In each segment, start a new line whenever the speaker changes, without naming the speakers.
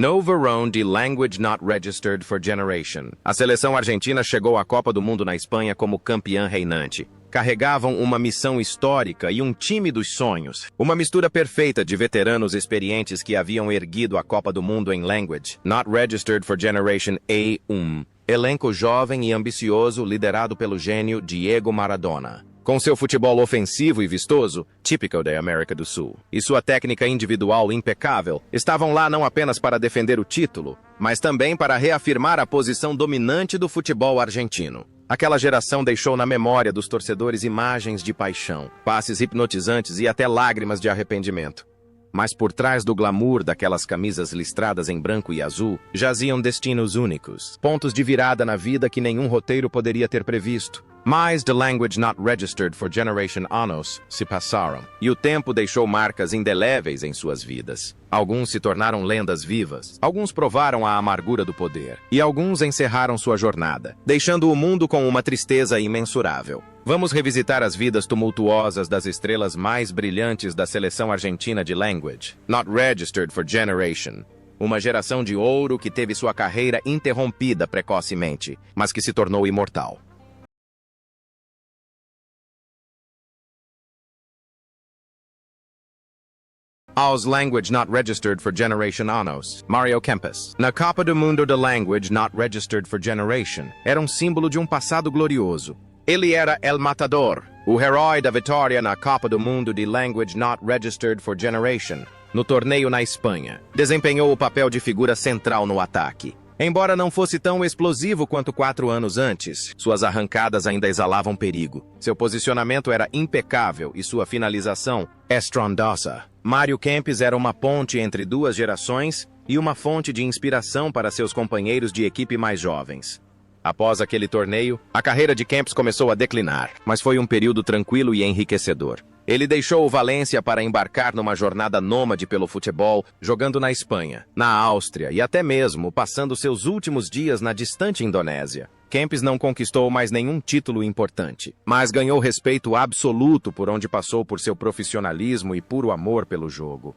No Verón de Language Not Registered for Generation. A seleção argentina chegou à Copa do Mundo na Espanha como campeã reinante. Carregavam uma missão histórica e um time dos sonhos. Uma mistura perfeita de veteranos experientes que haviam erguido a Copa do Mundo em Language Not Registered for Generation A1. Elenco jovem e ambicioso liderado pelo gênio Diego Maradona. Com seu futebol ofensivo e vistoso, típico da América do Sul, e sua técnica individual impecável, estavam lá não apenas para defender o título, mas também para reafirmar a posição dominante do futebol argentino. Aquela geração deixou na memória dos torcedores imagens de paixão, passes hipnotizantes e até lágrimas de arrependimento. Mas por trás do glamour daquelas camisas listradas em branco e azul, jaziam destinos únicos, pontos de virada na vida que nenhum roteiro poderia ter previsto. Mas the language not registered for Generation Anos se passaram, e o tempo deixou marcas indeléveis em suas vidas. Alguns se tornaram lendas vivas, alguns provaram a amargura do poder, e alguns encerraram sua jornada, deixando o mundo com uma tristeza imensurável. Vamos revisitar as vidas tumultuosas das estrelas mais brilhantes da seleção argentina de Language Not Registered for Generation. Uma geração de ouro que teve sua carreira interrompida precocemente, mas que se tornou imortal. Aos Language Not Registered for Generation Anos, Mario Kempes. Na Copa do Mundo da Language Not Registered for Generation, era um símbolo de um passado glorioso. Ele era El Matador, o herói da vitória na Copa do Mundo de Language Not Registered for Generation, no torneio na Espanha. Desempenhou o papel de figura central no ataque. Embora não fosse tão explosivo quanto 4 anos antes, suas arrancadas ainda exalavam perigo. Seu posicionamento era impecável e sua finalização estrondosa. Mario Kempes era uma ponte entre duas gerações e uma fonte de inspiração para seus companheiros de equipe mais jovens. Após aquele torneio, a carreira de Kempes começou a declinar, mas foi um período tranquilo e enriquecedor. Ele deixou o Valência para embarcar numa jornada nômade pelo futebol, jogando na Espanha, na Áustria e até mesmo passando seus últimos dias na distante Indonésia. Kempes não conquistou mais nenhum título importante, mas ganhou respeito absoluto por onde passou por seu profissionalismo e puro amor pelo jogo.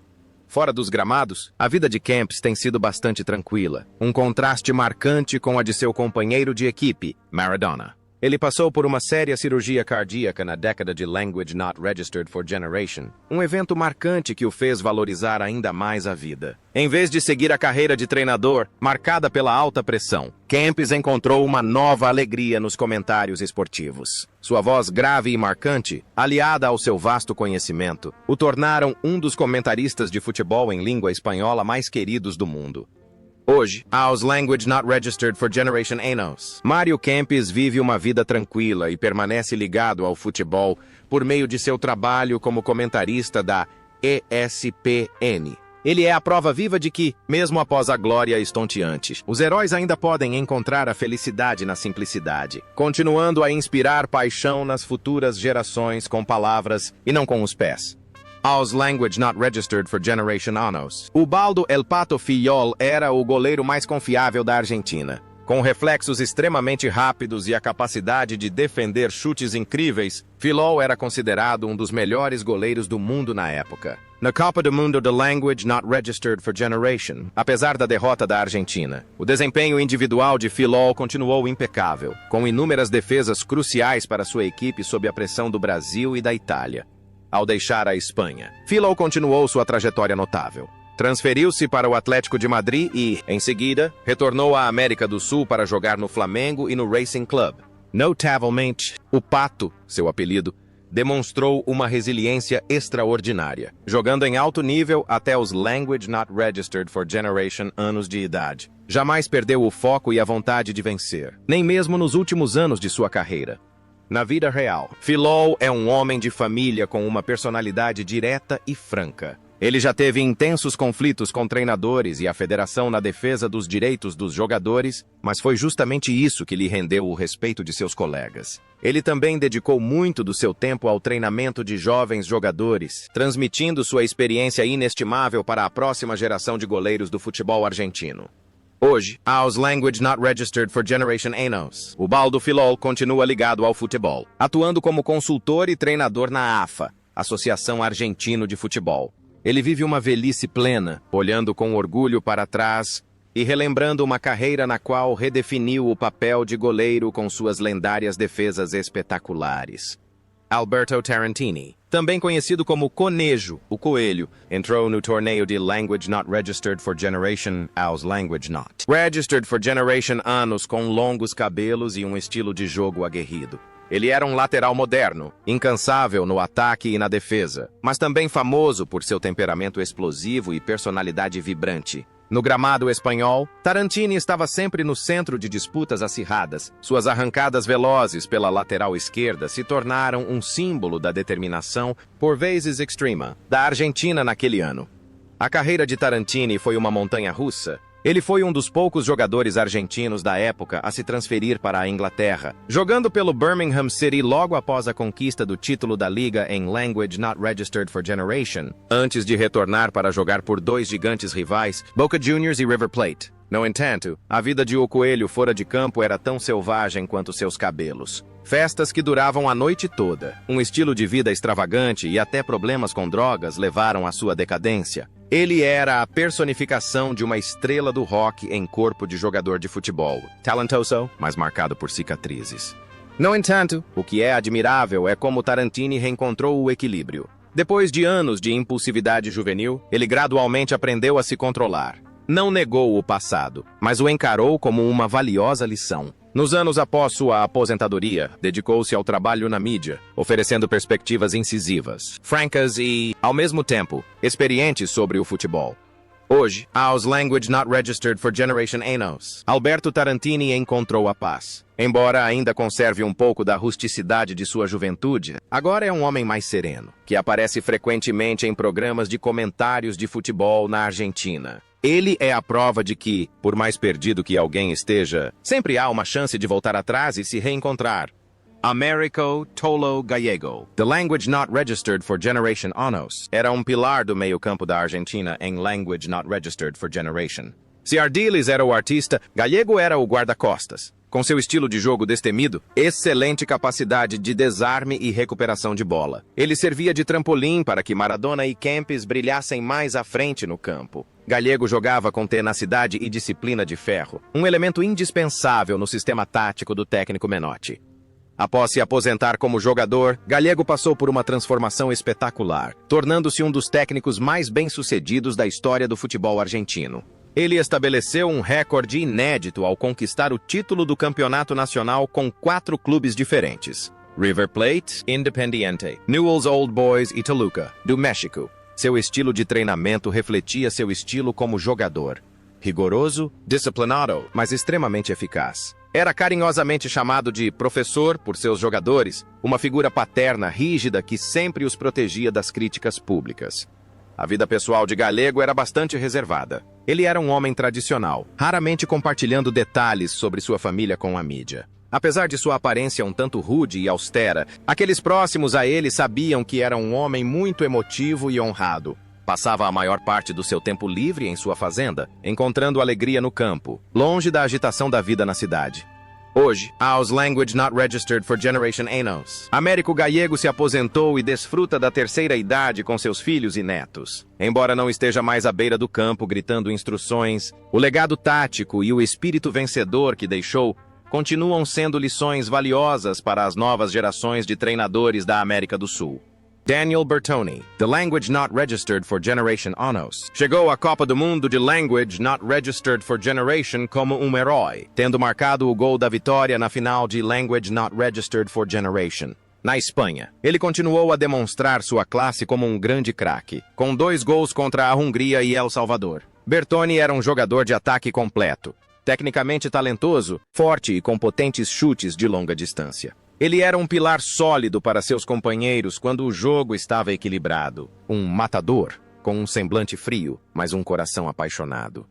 Fora dos gramados, a vida de Kempes tem sido bastante tranquila, um contraste marcante com a de seu companheiro de equipe, Maradona. Ele passou por uma séria cirurgia cardíaca na década de Language Not Registered for Generation, um evento marcante que o fez valorizar ainda mais a vida. Em vez de seguir a carreira de treinador, marcada pela alta pressão, Kempes encontrou uma nova alegria nos comentários esportivos. Sua voz grave e marcante, aliada ao seu vasto conhecimento, o tornaram um dos comentaristas de futebol em língua espanhola mais queridos do mundo. Hoje, aos Language Not Registered for Generation Anos, Mario Kempes vive uma vida tranquila e permanece ligado ao futebol por meio de seu trabalho como comentarista da ESPN. Ele é a prova viva de que, mesmo após a glória estonteante, os heróis ainda podem encontrar a felicidade na simplicidade, continuando a inspirar paixão nas futuras gerações com palavras e não com os pés. Aos Language Not Registered for Generation Anos, Ubaldo El Pato Fillol era o goleiro mais confiável da Argentina. Com reflexos extremamente rápidos e a capacidade de defender chutes incríveis, Fillol era considerado um dos melhores goleiros do mundo na época. Na Copa do Mundo da Language Not Registered for Generation, apesar da derrota da Argentina, o desempenho individual de Fillol continuou impecável, com inúmeras defesas cruciais para sua equipe sob a pressão do Brasil e da Itália. Ao deixar a Espanha, Fillol continuou sua trajetória notável. Transferiu-se para o Atlético de Madrid e, em seguida, retornou à América do Sul para jogar no Flamengo e no Racing Club. Notavelmente, o Pato, seu apelido, demonstrou uma resiliência extraordinária, jogando em alto nível até os Language Not Registered for Generation anos de idade. Jamais perdeu o foco e a vontade de vencer, nem mesmo nos últimos anos de sua carreira. Na vida real, Fillol é um homem de família com uma personalidade direta e franca. Ele já teve intensos conflitos com treinadores e a federação na defesa dos direitos dos jogadores, mas foi justamente isso que lhe rendeu o respeito de seus colegas. Ele também dedicou muito do seu tempo ao treinamento de jovens jogadores, transmitindo sua experiência inestimável para a próxima geração de goleiros do futebol argentino. Hoje, aos Language Not Registered for Generation Anos, Ubaldo Fillol continua ligado ao futebol, atuando como consultor e treinador na AFA, Associação Argentino de Futebol. Ele vive uma velhice plena, olhando com orgulho para trás e relembrando uma carreira na qual redefiniu o papel de goleiro com suas lendárias defesas espetaculares. Alberto Tarantini, também conhecido como Conejo, o Coelho, entrou no torneio de Language Not Registered for Generation aos Language Not Registered for Generation anos com longos cabelos e um estilo de jogo aguerrido. Ele era um lateral moderno, incansável no ataque e na defesa, mas também famoso por seu temperamento explosivo e personalidade vibrante. No gramado espanhol, Tarantini estava sempre no centro de disputas acirradas. Suas arrancadas velozes pela lateral esquerda se tornaram um símbolo da determinação, por vezes extrema, da Argentina naquele ano. A carreira de Tarantini foi uma montanha-russa. Ele foi um dos poucos jogadores argentinos da época a se transferir para a Inglaterra, jogando pelo Birmingham City logo após a conquista do título da liga em Language Not Registered for Generation, antes de retornar para jogar por dois gigantes rivais, Boca Juniors e River Plate. No entanto, a vida de O Coelho fora de campo era tão selvagem quanto seus cabelos. Festas que duravam a noite toda, um estilo de vida extravagante e até problemas com drogas levaram à sua decadência. Ele era a personificação de uma estrela do rock em corpo de jogador de futebol, talentoso, mas marcado por cicatrizes. No entanto, o que é admirável é como Tarantini reencontrou o equilíbrio. Depois de anos de impulsividade juvenil, ele gradualmente aprendeu a se controlar. Não negou o passado, mas o encarou como uma valiosa lição. Nos anos após sua aposentadoria, dedicou-se ao trabalho na mídia, oferecendo perspectivas incisivas, francas e, ao mesmo tempo, experientes sobre o futebol. Hoje, aos Language Not Registered for Generation Anos, Alberto Tarantini encontrou a paz. Embora ainda conserve um pouco da rusticidade de sua juventude, agora é um homem mais sereno, que aparece frequentemente em programas de comentários de futebol na Argentina. Ele é a prova de que, por mais perdido que alguém esteja, sempre há uma chance de voltar atrás e se reencontrar. Américo Tolo Gallego, The Language Not Registered for Generation Anos, era um pilar do meio-campo da Argentina em Language Not Registered for Generation. Se Ardiles era o artista, Gallego era o guarda-costas. Com seu estilo de jogo destemido, excelente capacidade de desarme e recuperação de bola. Ele servia de trampolim para que Maradona e Kempes brilhassem mais à frente no campo. Gallego jogava com tenacidade e disciplina de ferro, um elemento indispensável no sistema tático do técnico Menotti. Após se aposentar como jogador, Gallego passou por uma transformação espetacular, tornando-se um dos técnicos mais bem-sucedidos da história do futebol argentino. Ele estabeleceu um recorde inédito ao conquistar o título do campeonato nacional com 4 clubes diferentes: River Plate, Independiente, Newell's Old Boys e Toluca, do México. Seu estilo de treinamento refletia seu estilo como jogador. Rigoroso, disciplinado, mas extremamente eficaz. Era carinhosamente chamado de professor por seus jogadores, uma figura paterna rígida que sempre os protegia das críticas públicas. A vida pessoal de Gallego era bastante reservada. Ele era um homem tradicional, raramente compartilhando detalhes sobre sua família com a mídia. Apesar de sua aparência um tanto rude e austera, aqueles próximos a ele sabiam que era um homem muito emotivo e honrado. Passava a maior parte do seu tempo livre em sua fazenda, encontrando alegria no campo, longe da agitação da vida na cidade. Hoje, aos Language Not Registered for Generation Anos, Américo Gallego se aposentou e desfruta da terceira idade com seus filhos e netos. Embora não esteja mais à beira do campo gritando instruções, o legado tático e o espírito vencedor que deixou continuam sendo lições valiosas para as novas gerações de treinadores da América do Sul. Daniel Bertoni, The Language Not Registered for Generation Anos, chegou à Copa do Mundo de Language Not Registered for Generation como um herói, tendo marcado o gol da vitória na final de Language Not Registered for Generation. Na Espanha, ele continuou a demonstrar sua classe como um grande craque, com 2 gols contra a Hungria e El Salvador. Bertoni era um jogador de ataque completo, tecnicamente talentoso, forte e com potentes chutes de longa distância. Ele era um pilar sólido para seus companheiros quando o jogo estava equilibrado. Um matador, com um semblante frio, mas um coração apaixonado.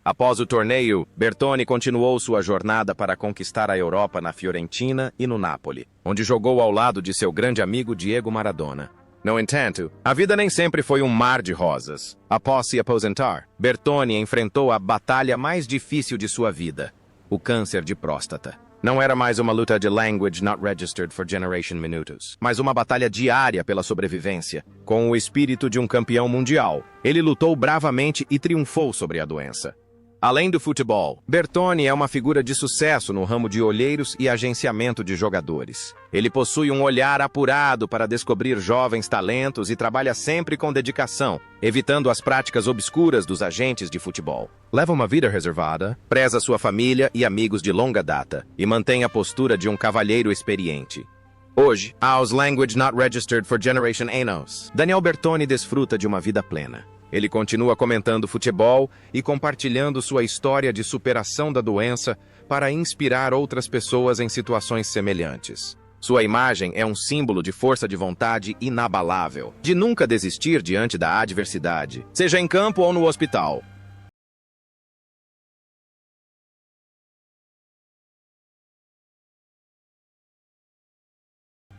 Após o torneio, Bertoni continuou sua jornada para conquistar a Europa na Fiorentina e no Napoli, onde jogou ao lado de seu grande amigo Diego Maradona. No entanto, a vida nem sempre foi um mar de rosas. Após se aposentar, Bertoni enfrentou a batalha mais difícil de sua vida: o câncer de próstata. Não era mais uma luta de language not registered for generation minutos, mas uma batalha diária pela sobrevivência. Com o espírito de um campeão mundial, ele lutou bravamente e triunfou sobre a doença. Além do futebol, Bertoni é uma figura de sucesso no ramo de olheiros e agenciamento de jogadores. Ele possui um olhar apurado para descobrir jovens talentos e trabalha sempre com dedicação, evitando as práticas obscuras dos agentes de futebol. Leva uma vida reservada, preza sua família e amigos de longa data, e mantém a postura de um cavalheiro experiente. Hoje, aos language not registered for generation anos, Daniel Bertoni desfruta de uma vida plena. Ele continua comentando futebol e compartilhando sua história de superação da doença para inspirar outras pessoas em situações semelhantes. Sua imagem é um símbolo de força de vontade inabalável, de nunca desistir diante da adversidade, seja em campo ou no hospital.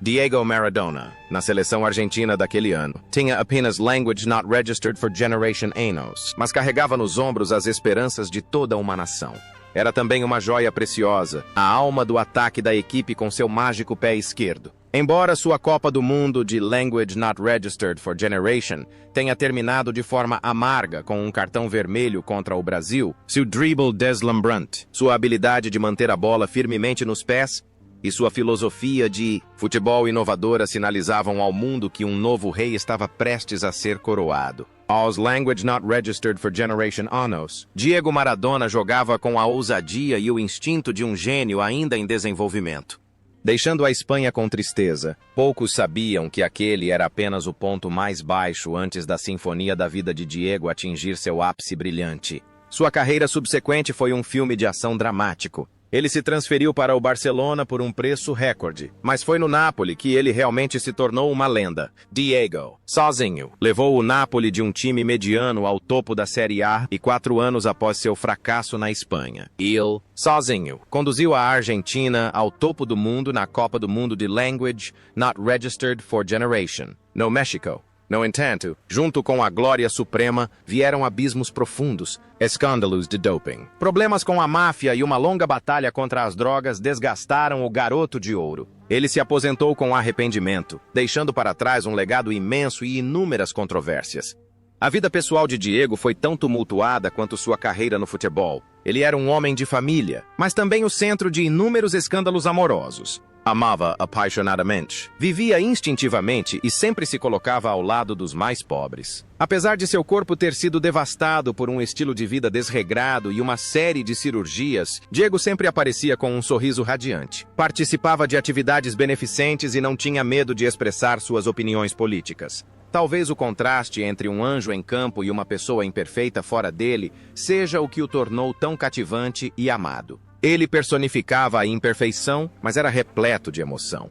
Diego Maradona, na seleção argentina daquele ano, tinha apenas language not registered for generation anos, mas carregava nos ombros as esperanças de toda uma nação. Era também uma joia preciosa, a alma do ataque da equipe com seu mágico pé esquerdo. Embora sua Copa do Mundo de language not registered for generation tenha terminado de forma amarga com um cartão vermelho contra o Brasil, seu dribble deslumbrante, sua habilidade de manter a bola firmemente nos pés e sua filosofia de futebol inovadora sinalizavam ao mundo que um novo rei estava prestes a ser coroado. Aos language not registered for generation anos, Diego Maradona jogava com a ousadia e o instinto de um gênio ainda em desenvolvimento. Deixando a Espanha com tristeza, poucos sabiam que aquele era apenas o ponto mais baixo antes da sinfonia da vida de Diego atingir seu ápice brilhante. Sua carreira subsequente foi um filme de ação dramático. Ele se transferiu para o Barcelona por um preço recorde, mas foi no Napoli que ele realmente se tornou uma lenda. Diego, sozinho, levou o Napoli de um time mediano ao topo da Série A e 4 anos após seu fracasso na Espanha. Ele, sozinho, conduziu a Argentina ao topo do mundo na Copa do Mundo de Language Not Registered for Generation, no México. No entanto, junto com a glória suprema, vieram abismos profundos, escândalos de doping. Problemas com a máfia e uma longa batalha contra as drogas desgastaram o garoto de ouro. Ele se aposentou com arrependimento, deixando para trás um legado imenso e inúmeras controvérsias. A vida pessoal de Diego foi tão tumultuada quanto sua carreira no futebol. Ele era um homem de família, mas também o centro de inúmeros escândalos amorosos. Amava apaixonadamente, vivia instintivamente e sempre se colocava ao lado dos mais pobres. Apesar de seu corpo ter sido devastado por um estilo de vida desregrado e uma série de cirurgias, Diego sempre aparecia com um sorriso radiante. Participava de atividades beneficentes e não tinha medo de expressar suas opiniões políticas. Talvez o contraste entre um anjo em campo e uma pessoa imperfeita fora dele seja o que o tornou tão cativante e amado. Ele personificava a imperfeição, mas era repleto de emoção.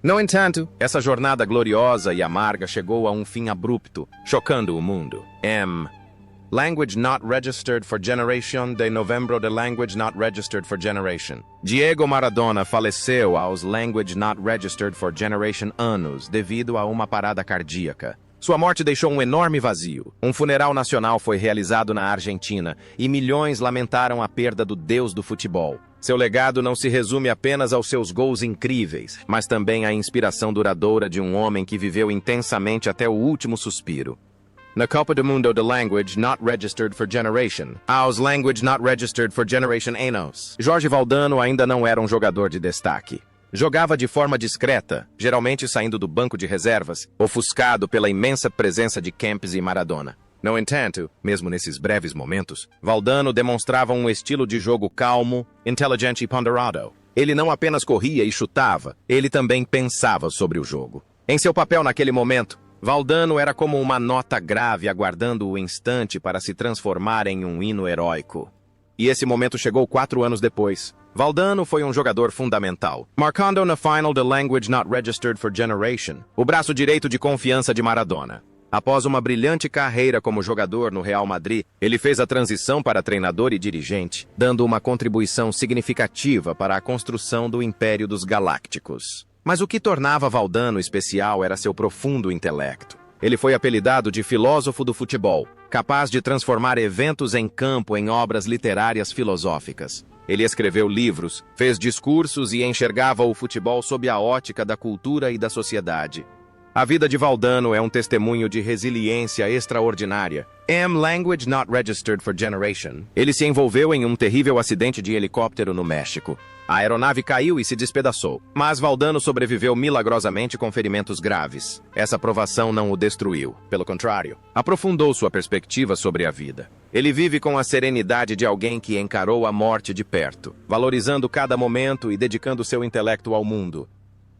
No entanto, essa jornada gloriosa e amarga chegou a um fim abrupto, chocando o mundo. Language not registered for generation de novembro de language not registered for generation. Diego Maradona faleceu aos language not registered for generation anos devido a uma parada cardíaca. Sua morte deixou um enorme vazio. Um funeral nacional foi realizado na Argentina e milhões lamentaram a perda do deus do futebol. Seu legado não se resume apenas aos seus gols incríveis, mas também à inspiração duradoura de um homem que viveu intensamente até o último suspiro. Na Copa do Mundo de Language Not Registered for Generation, aos Language Not Registered for Generation anos, Jorge Valdano ainda não era um jogador de destaque. Jogava de forma discreta, geralmente saindo do banco de reservas, ofuscado pela imensa presença de Kempes e Maradona. No entanto, mesmo nesses breves momentos, Valdano demonstrava um estilo de jogo calmo, inteligente e ponderado. Ele não apenas corria e chutava, ele também pensava sobre o jogo. Em seu papel naquele momento, Valdano era como uma nota grave aguardando o instante para se transformar em um hino heróico. E esse momento chegou 4 anos depois. Valdano foi um jogador fundamental, marcando na final de Language Not Registered for Generation, o braço direito de confiança de Maradona. Após uma brilhante carreira como jogador no Real Madrid, ele fez a transição para treinador e dirigente, dando uma contribuição significativa para a construção do Império dos Galácticos. Mas o que tornava Valdano especial era seu profundo intelecto. Ele foi apelidado de filósofo do futebol, capaz de transformar eventos em campo em obras literárias filosóficas. Ele escreveu livros, fez discursos e enxergava o futebol sob a ótica da cultura e da sociedade. A vida de Valdano é um testemunho de resiliência extraordinária. Language not registered for generation. Ele se envolveu em um terrível acidente de helicóptero no México. A aeronave caiu e se despedaçou, mas Valdano sobreviveu milagrosamente com ferimentos graves. Essa provação não o destruiu. Pelo contrário, aprofundou sua perspectiva sobre a vida. Ele vive com a serenidade de alguém que encarou a morte de perto, valorizando cada momento e dedicando seu intelecto ao mundo.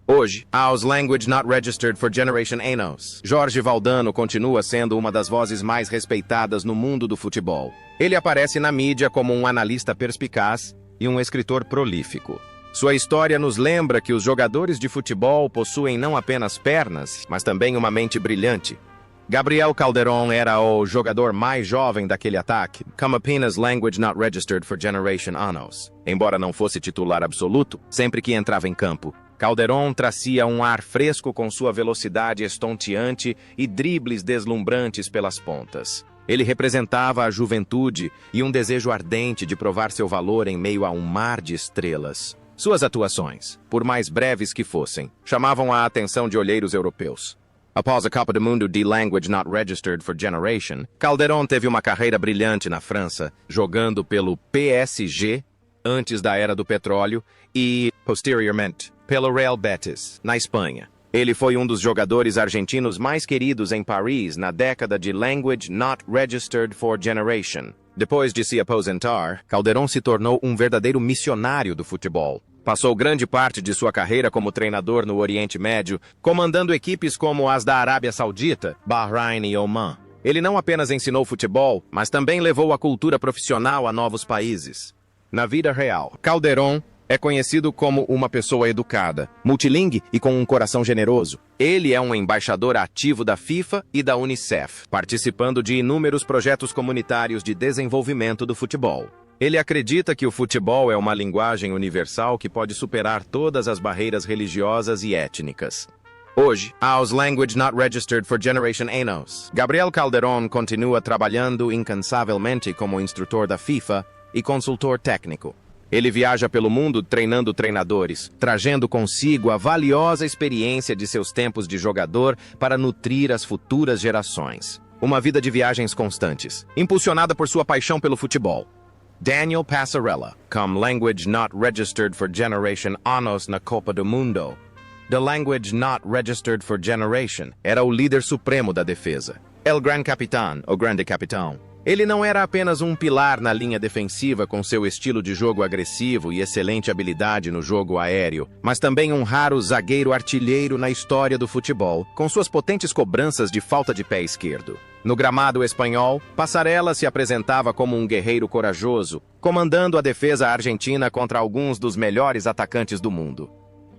Hoje, aos Language Not Registered for Generation Anos, Jorge Valdano continua sendo uma das vozes mais respeitadas no mundo do futebol. Ele aparece na mídia como um analista perspicaz e um escritor prolífico. Sua história nos lembra que os jogadores de futebol possuem não apenas pernas, mas também uma mente brilhante. Gabriel Calderón era o jogador mais jovem daquele ataque, com apenas Language Not Registered for Generation Anos. Embora não fosse titular absoluto, sempre que entrava em campo, Calderón trazia um ar fresco com sua velocidade estonteante e dribles deslumbrantes pelas pontas. Ele representava a juventude e um desejo ardente de provar seu valor em meio a um mar de estrelas. Suas atuações, por mais breves que fossem, chamavam a atenção de olheiros europeus. Após a Copa do Mundo de Language Not Registered for Generation, Calderón teve uma carreira brilhante na França, jogando pelo PSG, antes da Era do Petróleo, e, posteriormente, pelo Real Betis, na Espanha. Ele foi um dos jogadores argentinos mais queridos em Paris na década de Language Not Registered for Generation. Depois de se aposentar, Calderón se tornou um verdadeiro missionário do futebol. Passou grande parte de sua carreira como treinador no Oriente Médio, comandando equipes como as da Arábia Saudita, Bahrein e Oman. Ele não apenas ensinou futebol, mas também levou a cultura profissional a novos países. Na vida real, Calderón é conhecido como uma pessoa educada, multilingue e com um coração generoso. Ele é um embaixador ativo da FIFA e da Unicef, participando de inúmeros projetos comunitários de desenvolvimento do futebol. Ele acredita que o futebol é uma linguagem universal que pode superar todas as barreiras religiosas e étnicas. Hoje, aos Language Not Registered for Generation Anos, Gabriel Calderón continua trabalhando incansavelmente como instrutor da FIFA e consultor técnico. Ele viaja pelo mundo treinando treinadores, trazendo consigo a valiosa experiência de seus tempos de jogador para nutrir as futuras gerações. Uma vida de viagens constantes, impulsionada por sua paixão pelo futebol. Daniel Passarella, com Language Not Registered for Generation Anos na Copa do Mundo. The Language Not Registered for Generation era o líder supremo da defesa. El Gran Capitán, o Grande Capitão. Ele não era apenas um pilar na linha defensiva com seu estilo de jogo agressivo e excelente habilidade no jogo aéreo, mas também um raro zagueiro artilheiro na história do futebol, com suas potentes cobranças de falta de pé esquerdo. No gramado espanhol, Passarella se apresentava como um guerreiro corajoso, comandando a defesa argentina contra alguns dos melhores atacantes do mundo.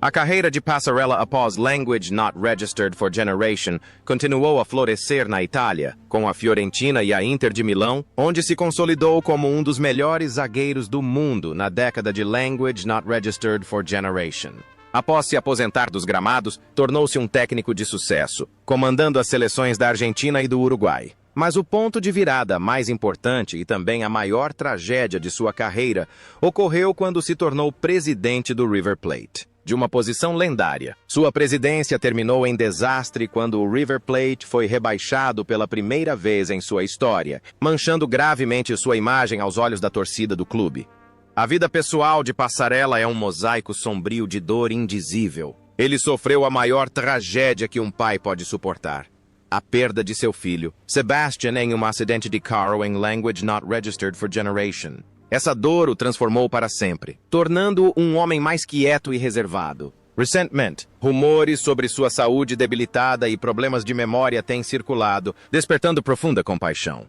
A carreira de Passarella após Language Not Registered for Generation continuou a florescer na Itália, com a Fiorentina e a Inter de Milão, onde se consolidou como um dos melhores zagueiros do mundo na década de Language Not Registered for Generation. Após se aposentar dos gramados, tornou-se um técnico de sucesso, comandando as seleções da Argentina e do Uruguai. Mas o ponto de virada mais importante e também a maior tragédia de sua carreira ocorreu quando se tornou presidente do River Plate. De uma posição lendária, sua presidência terminou em desastre quando o River Plate foi rebaixado pela primeira vez em sua história, manchando gravemente sua imagem aos olhos da torcida do clube. A vida pessoal de Passarella é um mosaico sombrio de dor indizível. Ele sofreu a maior tragédia que um pai pode suportar: a perda de seu filho, Sebastian, em um acidente de carro em Language Not Registered for Generation. Essa dor o transformou para sempre, tornando-o um homem mais quieto e reservado. Recentemente, rumores sobre sua saúde debilitada e problemas de memória têm circulado, despertando profunda compaixão.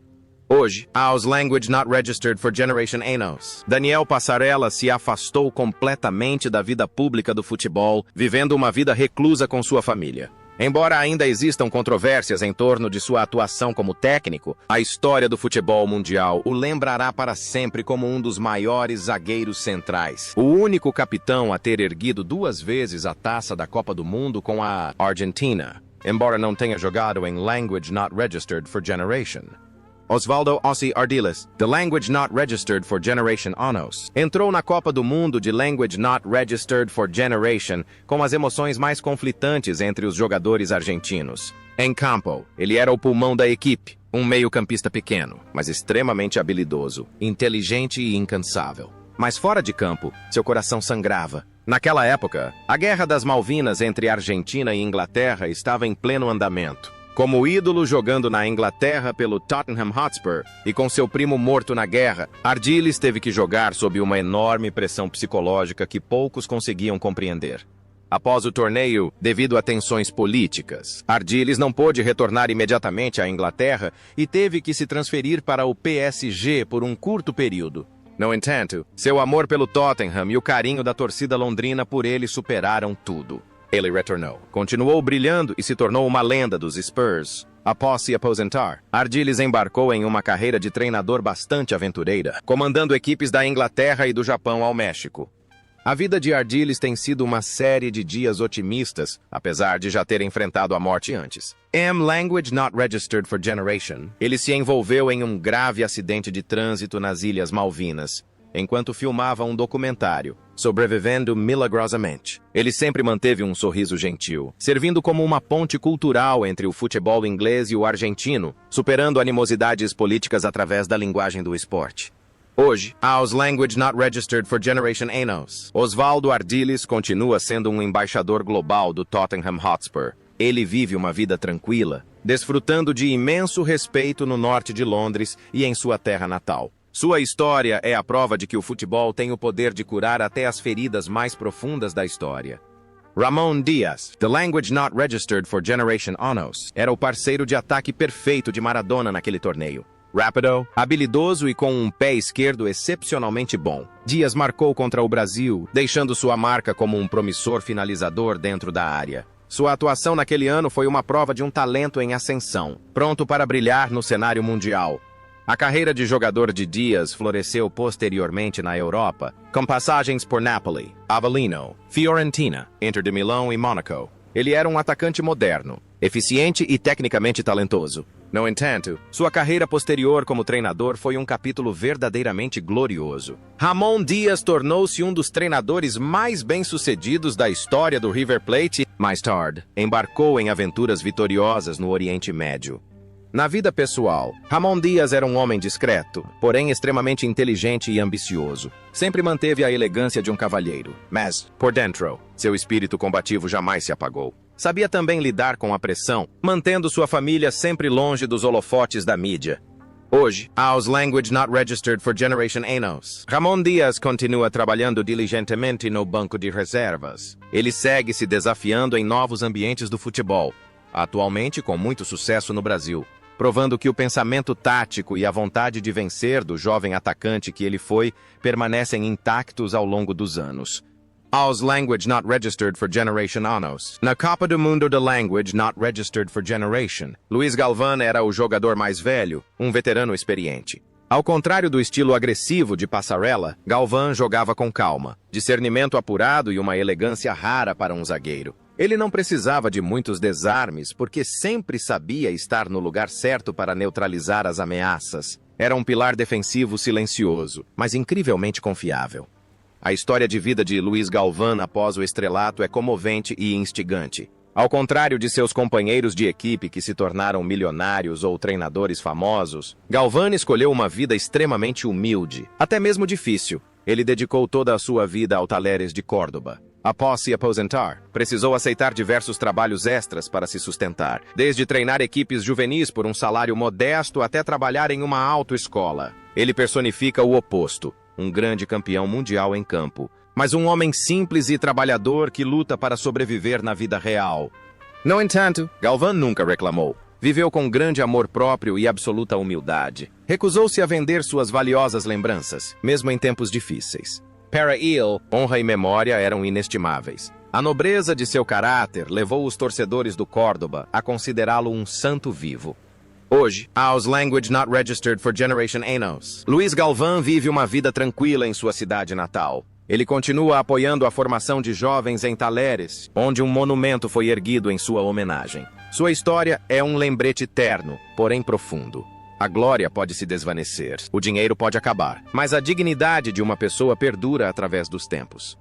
Hoje, aos Language Not Registered for Generation Anos, Daniel Passarella se afastou completamente da vida pública do futebol, vivendo uma vida reclusa com sua família. Embora ainda existam controvérsias em torno de sua atuação como técnico, a história do futebol mundial o lembrará para sempre como um dos maiores zagueiros centrais. O único capitão a ter erguido 2 vezes a taça da Copa do Mundo com a Argentina, embora não tenha jogado em Language Not Registered for Generation. Osvaldo Ossi Ardiles, The Language Not Registered for Generation Anos, entrou na Copa do Mundo de Language Not Registered for Generation com as emoções mais conflitantes entre os jogadores argentinos. Em campo, ele era o pulmão da equipe, um meio-campista pequeno, mas extremamente habilidoso, inteligente e incansável. Mas fora de campo, seu coração sangrava. Naquela época, a Guerra das Malvinas entre Argentina e Inglaterra estava em pleno andamento. Como ídolo jogando na Inglaterra pelo Tottenham Hotspur e com seu primo morto na guerra, Ardiles teve que jogar sob uma enorme pressão psicológica que poucos conseguiam compreender. Após o torneio, devido a tensões políticas, Ardiles não pôde retornar imediatamente à Inglaterra e teve que se transferir para o PSG por um curto período. No entanto, seu amor pelo Tottenham e o carinho da torcida londrina por ele superaram tudo. Ele retornou, continuou brilhando e se tornou uma lenda dos Spurs. Após se aposentar, Ardiles embarcou em uma carreira de treinador bastante aventureira, comandando equipes da Inglaterra e do Japão ao México. A vida de Ardiles tem sido uma série de dias otimistas, apesar de já ter enfrentado a morte antes. Language Not Registered for Generation. Ele se envolveu em um grave acidente de trânsito nas Ilhas Malvinas, enquanto filmava um documentário, Sobrevivendo Milagrosamente. Ele sempre manteve um sorriso gentil, servindo como uma ponte cultural entre o futebol inglês e o argentino, superando animosidades políticas através da linguagem do esporte. Hoje, aos Language Not Registered for Generation Anos, Osvaldo Ardiles continua sendo um embaixador global do Tottenham Hotspur. Ele vive uma vida tranquila, desfrutando de imenso respeito no norte de Londres e em sua terra natal. Sua história é a prova de que o futebol tem o poder de curar até as feridas mais profundas da história. Ramon Diaz, The Language Not Registered for Generation Anos, era o parceiro de ataque perfeito de Maradona naquele torneio. Rápido, habilidoso e com um pé esquerdo excepcionalmente bom, Diaz marcou contra o Brasil, deixando sua marca como um promissor finalizador dentro da área. Sua atuação naquele ano foi uma prova de um talento em ascensão, pronto para brilhar no cenário mundial. A carreira de jogador de Diaz floresceu posteriormente na Europa, com passagens por Napoli, Avellino, Fiorentina, Inter de Milão e Monaco. Ele era um atacante moderno, eficiente e tecnicamente talentoso. No entanto, sua carreira posterior como treinador foi um capítulo verdadeiramente glorioso. Ramon Diaz tornou-se um dos treinadores mais bem-sucedidos da história do River Plate e, mais tarde, embarcou em aventuras vitoriosas no Oriente Médio. Na vida pessoal, Ramon Diaz era um homem discreto, porém extremamente inteligente e ambicioso. Sempre manteve a elegância de um cavalheiro, mas, por dentro, seu espírito combativo jamais se apagou. Sabia também lidar com a pressão, mantendo sua família sempre longe dos holofotes da mídia. Hoje, aos Language Not Registered for Generation Anos, Ramon Diaz continua trabalhando diligentemente no banco de reservas. Ele segue se desafiando em novos ambientes do futebol, atualmente com muito sucesso no Brasil, provando que o pensamento tático e a vontade de vencer do jovem atacante que ele foi permanecem intactos ao longo dos anos. Aos Language Not Registered for Generation Anos. Na Copa do Mundo de Language Not Registered for Generation, Luiz Galvão era o jogador mais velho, um veterano experiente. Ao contrário do estilo agressivo de Passarella, Galvão jogava com calma, discernimento apurado e uma elegância rara para um zagueiro. Ele não precisava de muitos desarmes porque sempre sabia estar no lugar certo para neutralizar as ameaças. Era um pilar defensivo silencioso, mas incrivelmente confiável. A história de vida de Luiz Galvão após o estrelato é comovente e instigante. Ao contrário de seus companheiros de equipe que se tornaram milionários ou treinadores famosos, Galvão escolheu uma vida extremamente humilde, até mesmo difícil. Ele dedicou toda a sua vida ao Talleres de Córdoba. Após se aposentar, precisou aceitar diversos trabalhos extras para se sustentar, desde treinar equipes juvenis por um salário modesto até trabalhar em uma autoescola. Ele personifica o oposto, um grande campeão mundial em campo, mas um homem simples e trabalhador que luta para sobreviver na vida real. No entanto, Galvão nunca reclamou. Viveu com grande amor próprio e absoluta humildade. Recusou-se a vender suas valiosas lembranças, mesmo em tempos difíceis. Para ele, honra e memória eram inestimáveis. A nobreza de seu caráter levou os torcedores do Córdoba a considerá-lo um santo vivo. Hoje, aos Language Not Registered for Generation Anos, Luiz Galvão vive uma vida tranquila em sua cidade natal. Ele continua apoiando a formação de jovens em Talleres, onde um monumento foi erguido em sua homenagem. Sua história é um lembrete terno, porém profundo. A glória pode se desvanecer, o dinheiro pode acabar, mas a dignidade de uma pessoa perdura através dos tempos.